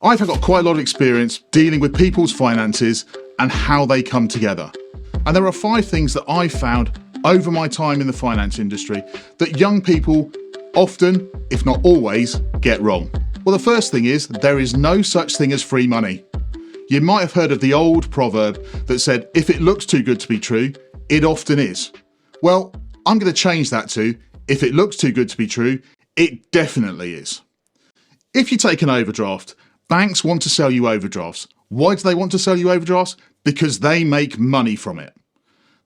I've got quite a lot of experience dealing with people's finances and how they come together. And there are 5 things that I've found over my time in the finance industry that young people often, if not always, get wrong. Well, the first thing is there is no such thing as free money. You might have heard of the old proverb that said, if it looks too good to be true, it often is. Well, I'm going to change that to, if it looks too good to be true, it definitely is. If you take an overdraft, banks want to sell you overdrafts. Why do they want to sell you overdrafts? Because they make money from it.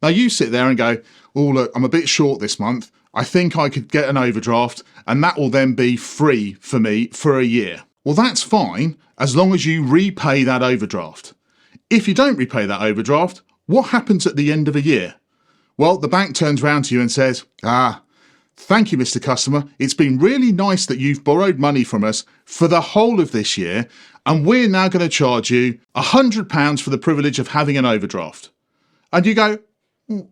Now you sit there and go, oh look, I'm a bit short this month. I think I could get an overdraft and that will then be free for me for a year. Well, that's fine as long as you repay that overdraft. If you don't repay that overdraft, what happens at the end of a year? Well, the bank turns around to you and says, thank you, Mr. Customer. It's been really nice that you've borrowed money from us for the whole of this year, and we're now going to charge you £100 for the privilege of having an overdraft. And you go,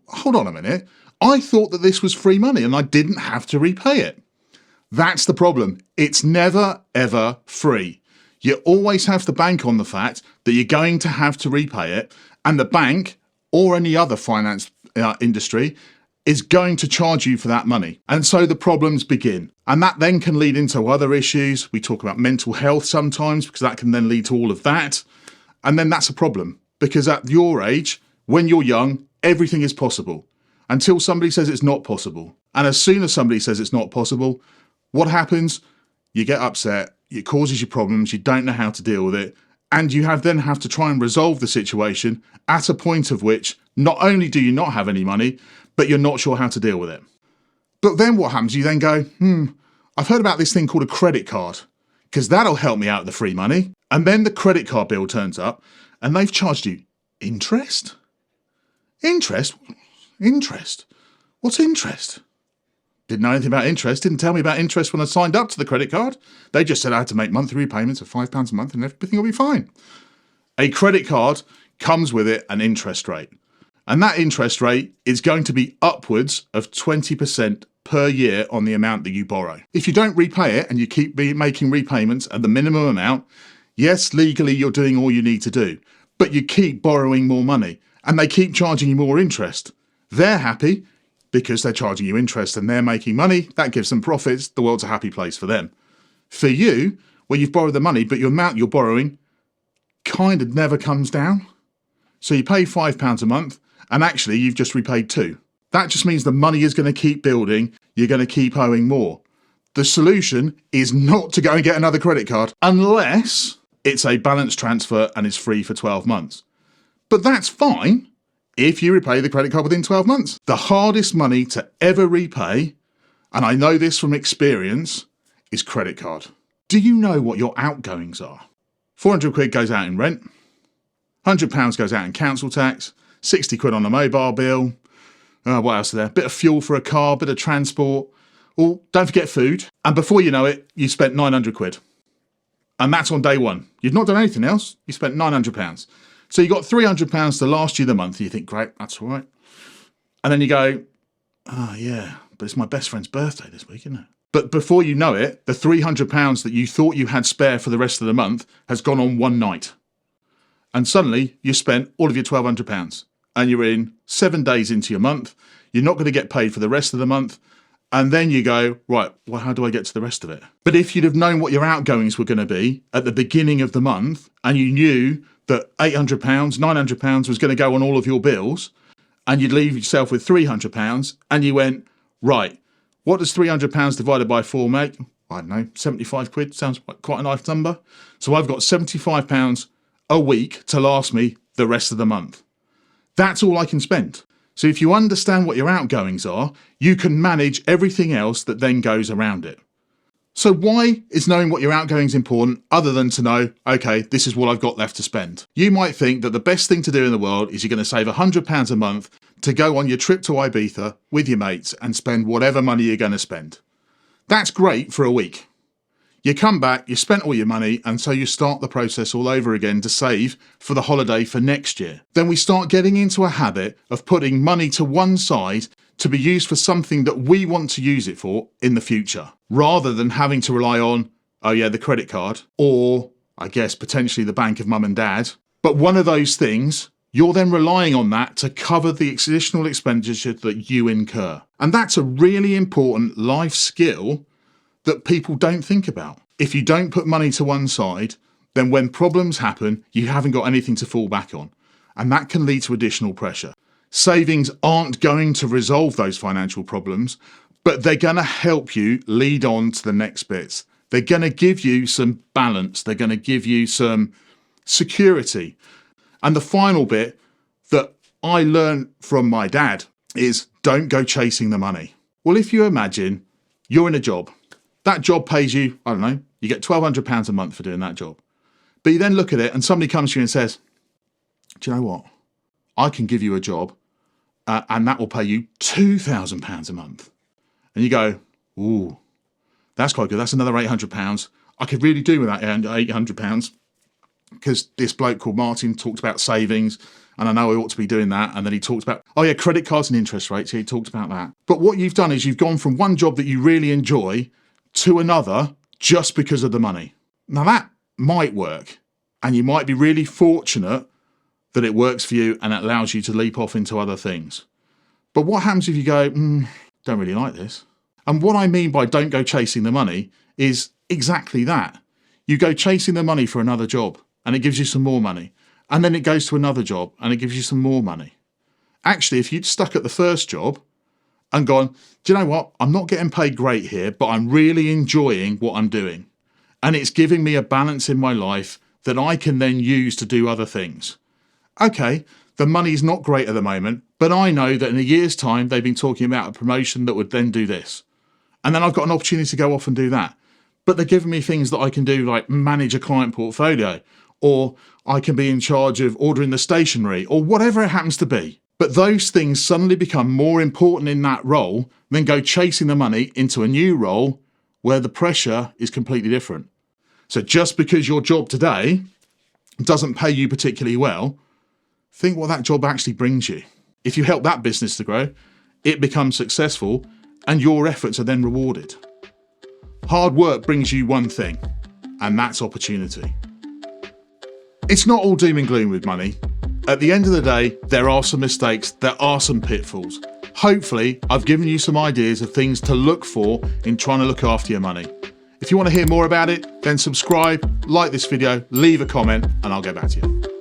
hold on a minute. I thought that this was free money and I didn't have to repay it. That's the problem. It's never, ever free. You always have to bank on the fact that you're going to have to repay it, and the bank or any other finance industry is going to charge you for that money. And so the problems begin. And that then can lead into other issues. We talk about mental health sometimes because that can then lead to all of that. And then that's a problem because at your age, when you're young, everything is possible until somebody says it's not possible. And as soon as somebody says it's not possible, what happens? You get upset, it causes you problems, you don't know how to deal with it. And you then have to try and resolve the situation at a point of which not only do you not have any money, but you're not sure how to deal with it. But then what happens? You then go, I've heard about this thing called a credit card, because that'll help me out with the free money. And then the credit card bill turns up and they've charged you interest? Interest? Interest? What's interest? Didn't know anything about interest, didn't tell me about interest when I signed up to the credit card. They just said I had to make monthly repayments of £5 a month and everything will be fine. A credit card comes with it an interest rate. And that interest rate is going to be upwards of 20% per year on the amount that you borrow. If you don't repay it and you keep making repayments at the minimum amount, yes, legally you're doing all you need to do, but you keep borrowing more money and they keep charging you more interest. They're happy because they're charging you interest and they're making money. That gives them profits. The world's a happy place for them. For you, well, you've borrowed the money, but your amount you're borrowing kind of never comes down. So you pay £5 a month, and actually you've just repaid 2. That just means the money is going to keep building, you're going to keep owing more. The solution is not to go and get another credit card unless it's a balance transfer and is free for 12 months. But that's fine if you repay the credit card within 12 months. The hardest money to ever repay, and I know this from experience, is credit card. Do you know what your outgoings are? 400 quid goes out in rent, £100 goes out in council tax, 60 quid on a mobile bill. What else is there? Bit of fuel for a car, bit of transport. Oh, don't forget food. And before you know it, you spent 900 quid. And that's on day one. You've not done anything else. You spent £900. So you got £300 to last you the month. You think, great, that's all right. And then you go, yeah, but it's my best friend's birthday this week, isn't it? But before you know it, the £300 that you thought you had spare for the rest of the month has gone on one night. And suddenly you spent all of your £1,200. And you're in 7 days into your month, you're not going to get paid for the rest of the month, and then you go, right, well, how do I get to the rest of it? But if you'd have known what your outgoings were going to be at the beginning of the month, and you knew that £800, £900 was going to go on all of your bills, and you'd leave yourself with £300, and you went, right, what does £300 divided by 4 make? I don't know, 75 quid, sounds like quite a nice number. So I've got £75 a week to last me the rest of the month. That's all I can spend. So if you understand what your outgoings are, you can manage everything else that then goes around it. So why is knowing what your outgoings important other than to know, okay, this is what I've got left to spend? You might think that the best thing to do in the world is you're going to save £100 a month to go on your trip to Ibiza with your mates and spend whatever money you're going to spend. That's great for a week. You come back, you spent all your money, and so you start the process all over again to save for the holiday for next year. Then we start getting into a habit of putting money to one side to be used for something that we want to use it for in the future, rather than having to rely on, oh yeah, the credit card, or I guess potentially the bank of mum and dad. But one of those things, you're then relying on that to cover the additional expenditure that you incur. And that's a really important life skill that people don't think about. If you don't put money to one side, then when problems happen, you haven't got anything to fall back on. And that can lead to additional pressure. Savings aren't going to resolve those financial problems, but they're going to help you lead on to the next bits. They're going to give you some balance. They're going to give you some security. And the final bit that I learned from my dad is don't go chasing the money. Well, if you imagine you're in a job, that job pays you, I don't know, you get £1,200 a month for doing that job. But you then look at it and somebody comes to you and says, do you know what? I can give you a job and that will pay you £2,000 a month. And you go, ooh, that's quite good. That's another £800. I could really do with that £800 because this bloke called Martin talked about savings and I know I ought to be doing that. And then he talked about, oh yeah, credit cards and interest rates. Yeah, he talked about that. But what you've done is you've gone from one job that you really enjoy to another just because of the money. Now that might work and you might be really fortunate that it works for you and it allows you to leap off into other things. But what happens if you go, don't really like this? And what I mean by don't go chasing the money is exactly that. You go chasing the money for another job and it gives you some more money. And then it goes to another job and it gives you some more money. Actually, if you'd stuck at the first job and gone, do you know what? I'm not getting paid great here, but I'm really enjoying what I'm doing. And it's giving me a balance in my life that I can then use to do other things. Okay, the money's not great at the moment, but I know that in a year's time, they've been talking about a promotion that would then do this. And then I've got an opportunity to go off and do that. But they're giving me things that I can do, like manage a client portfolio, or I can be in charge of ordering the stationery, or whatever it happens to be. But those things suddenly become more important in that role than go chasing the money into a new role where the pressure is completely different. So just because your job today doesn't pay you particularly well, think what that job actually brings you. If you help that business to grow, it becomes successful and your efforts are then rewarded. Hard work brings you one thing, and that's opportunity. It's not all doom and gloom with money. At the end of the day, there are some mistakes, there are some pitfalls. Hopefully, I've given you some ideas of things to look for in trying to look after your money. If you want to hear more about it, then subscribe, like this video, leave a comment, and I'll get back to you.